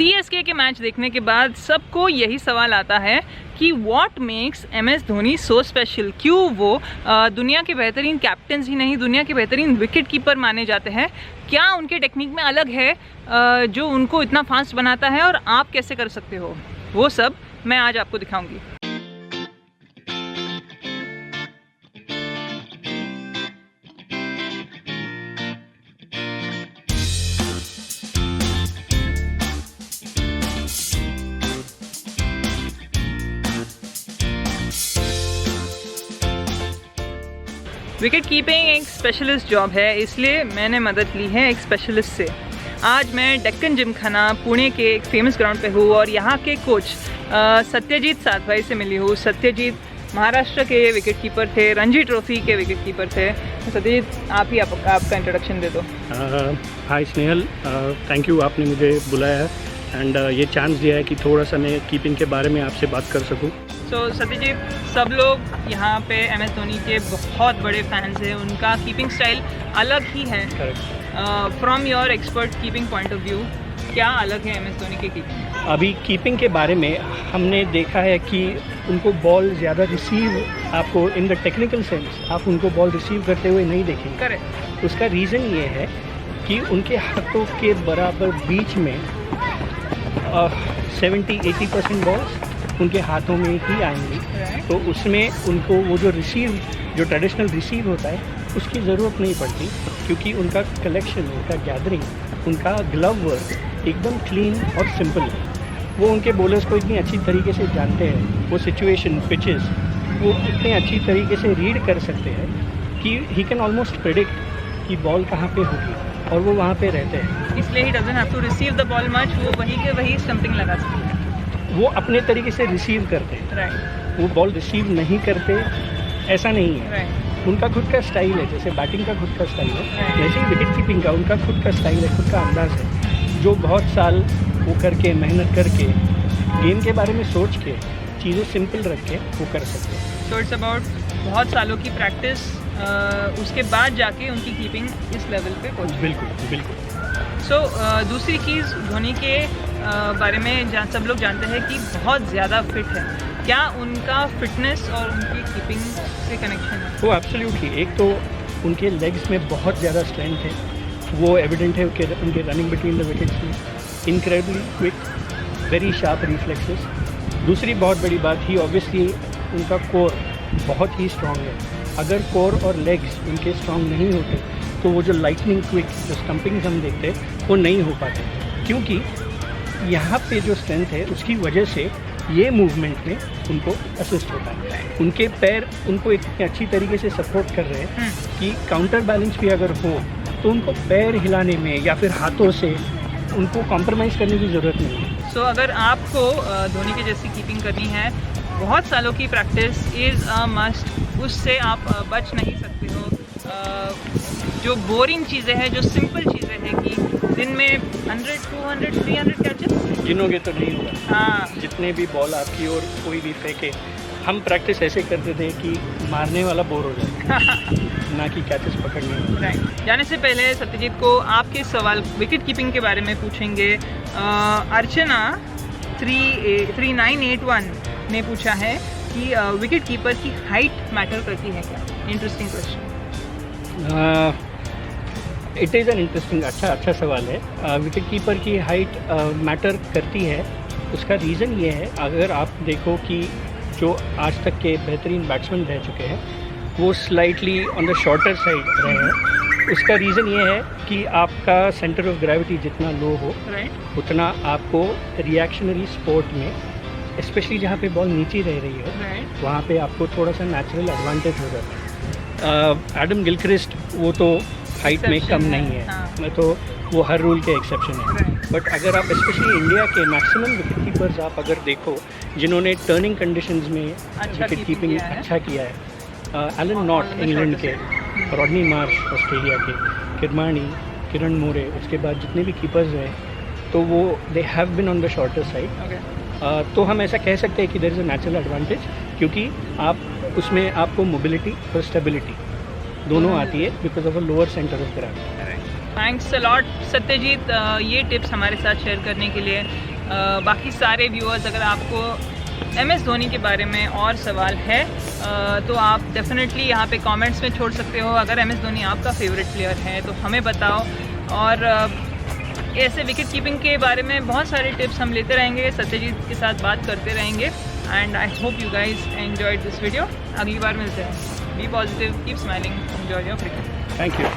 CSK के match देखने के बाद सबको यही सवाल आता है कि what makes MS Dhoni so special. क्यों वो दुनिया के बेहतरीन कैप्टन्स ही नहीं, दुनिया के बेहतरीन विकेट कीपर माने जाते हैं। क्या उनके टेक्निक में अलग है जो उनको इतना फास्ट बनाता है, और आप कैसे कर सकते हो, वो सब मैं आज आपको दिखाऊंगी। विकेट कीपिंग एक स्पेशलिस्ट जॉब है, इसलिए मैंने मदद ली है एक स्पेशलिस्ट से। आज मैं डेक्कन जिमखाना पुणे के एक फेमस ग्राउंड पे हूँ और यहाँ के कोच सत्यजीत साथभाई से मिली हूँ। सत्यजीत महाराष्ट्र के विकेट कीपर थे, रणजी ट्रॉफी के विकेट कीपर थे। सत्यजीत आप ही आपका इंट्रोडक्शन दे दो। हाय स्नेहल, थैंक यू, आपने मुझे बुलाया है एंड ये चांस दिया है कि थोड़ा सा मैं कीपिंग के बारे में आपसे बात कर सकूँ। सत्यजीत, सब लोग यहाँ पे MS धोनी के बहुत बड़े फैंस हैं, उनका कीपिंग स्टाइल अलग ही है। From your expert keeping point of view, क्या अलग है MS धोनी के कीपिंग? अभी कीपिंग के बारे में हमने देखा है कि उनको बॉल ज़्यादा रिसीव, आपको इन द टेक्निकल सेंस आप उनको बॉल रिसीव करते हुए नहीं देखेंगे। करेक्ट। उसका रीज़न ये है कि उनके हाथों के बराबर बीच में 70-80% बॉल्स उनके हाथों में ही आएंगी। तो उसमें उनको वो जो ट्रेडिशनल रिसीव होता है उसकी ज़रूरत नहीं पड़ती, क्योंकि उनका कलेक्शन, उनका गैदरिंग, उनका ग्लव वर्क एकदम क्लीन और सिंपल है। वो उनके बॉलर्स को इतनी अच्छी तरीके से जानते हैं, वो सिचुएशन, पिचेस वो इतने अच्छी तरीके से रीड कर सकते हैं कि ही कैन ऑलमोस्ट प्रेडिक्ट कि बॉल कहाँ पे होगी, और वो वहाँ पे रहते हैं। इसलिए he doesn't have to receive the ball much, वो वहीं के वहीं स्टंपिंग लगा सकते हैं। वो अपने तरीके से रिसीव करते हैं। राइट। वो बॉल रिसीव नहीं करते ऐसा नहीं है। राइट। उनका खुद का स्टाइल है, जैसे बैटिंग का खुद का स्टाइल है, वैसे ही विकेट कीपिंग का उनका खुद का स्टाइल है, खुद का अंदाज है, जो बहुत साल वो करके, मेहनत करके, गेम के बारे में सोच के, चीज़ें सिंपल रख के वो कर सकते हैं। सो इट्स अबाउट बहुत सालों की प्रैक्टिस, उसके बाद जाके उनकी कीपिंग इस लेवल पे पहुंची। बिल्कुल बिल्कुल। सो दूसरी चीज़, धोनी के बारे में सब लोग जानते हैं कि बहुत ज़्यादा फिट है। क्या उनका फिटनेस और उनकी कीपिंग से कनेक्शन है? वो एब्सोल्युटली। एक तो उनके लेग्स में बहुत ज़्यादा स्ट्रेंथ है, वो एविडेंट है उनके रनिंग बिटवीन द विकेट्स में, incredibly quick, very sharp reflexes. दूसरी बहुत बड़ी बात ही ऑब्वियसली उनका कोर बहुत ही स्ट्रॉन्ग है। अगर कोर और लेग्स उनके स्ट्रॉन्ग नहीं होते तो वो जो लाइटनिंग क्विक जो स्टंपिंग हम देखते हैं वो नहीं हो पाते, क्योंकि यहाँ पे जो स्ट्रेंथ है उसकी वजह से ये मूवमेंट में उनको असिस्ट होता है। उनके पैर उनको इतनी अच्छी तरीके से सपोर्ट कर रहे हैं कि काउंटर बैलेंस भी अगर हो तो उनको पैर हिलाने में या फिर हाथों से उनको कॉम्प्रोमाइज़ करने की ज़रूरत नहीं है। सो अगर आपको धोनी के जैसी कीपिंग करनी है, बहुत सालों की प्रैक्टिस इज़ अ मस्ट, उससे आप बच नहीं सकते हो। जो बोरिंग चीज़ें हैं, जो सिंपल चीज़ें हैं कि दिन में 100, 200, 300 कैचेस गिनोगे तो नहीं होगा। हाँ, जितने भी बॉल आपकी ओर कोई भी फेंके, हम प्रैक्टिस ऐसे करते थे कि मारने वाला बोर हो जाए ना कि कैचेस पकड़ने वाला। राइट। जाने से पहले सत्यजीत को आपके सवाल विकेट कीपिंग के बारे में पूछेंगे। अर्चना 3981 ने पूछा है कि विकेट कीपर की हाइट मैटर करती है क्या? Interesting question. It is an interesting, अच्छा सवाल है। विकेट कीपर की हाइट मैटर करती है। उसका रीज़न ये है, अगर आप देखो कि जो आज तक के बेहतरीन बैट्समैन रह चुके हैं वो slightly on the shorter side रहे हैं। उसका रीज़न ये है कि आपका सेंटर ऑफ ग्रेविटी जितना लो हो, उतना आपको रिएक्शनरी स्पोर्ट में, स्पेशली जहाँ पे बॉल नीचे रह रही हो, वहाँ पे आपको थोड़ा सा नेचुरल एडवांटेज हो जाता है। एडम गिलक्रिस्ट वो तो हाइट में कम नहीं है। हाँ। तो वो हर रूल के एक्सेप्शन है। बट अगर आप स्पेशली इंडिया के मैक्सिमम विकेट कीपर्स आप अगर देखो जिन्होंने टर्निंग कंडीशंस में विकेट कीपिंग अच्छा किया है, एलन नॉट इंग्लैंड के, रॉडनी मार्श ऑस्ट्रेलिया के, किरमानी, किरण मोरे, उसके बाद जितने भी कीपर्स हैं तो वो they have been on the shorter side. तो हम ऐसा कह सकते हैं कि there is a natural advantage, क्योंकि आप उसमें आपको मोबिलिटी और स्टेबिलिटी दोनों आती है because of a lower centre of gravity. Thanks a lot Satyajit ये टिप्स हमारे साथ शेयर करने के लिए। बाकी सारे व्यूअर्स, अगर आपको MS धोनी के बारे में और सवाल है तो आप डेफिनेटली यहाँ पे कमेंट्स में छोड़ सकते हो। अगर MS धोनी आपका फेवरेट प्लेयर है तो हमें बताओ। और ऐसे विकेट कीपिंग के बारे में बहुत सारे टिप्स हम लेते रहेंगे, सत्यजीत के साथ बात करते रहेंगे। And I hope you guys enjoyed this video. अगली बार मिलते हैं। Be positive, keep smiling, enjoy your cricket. Thank you.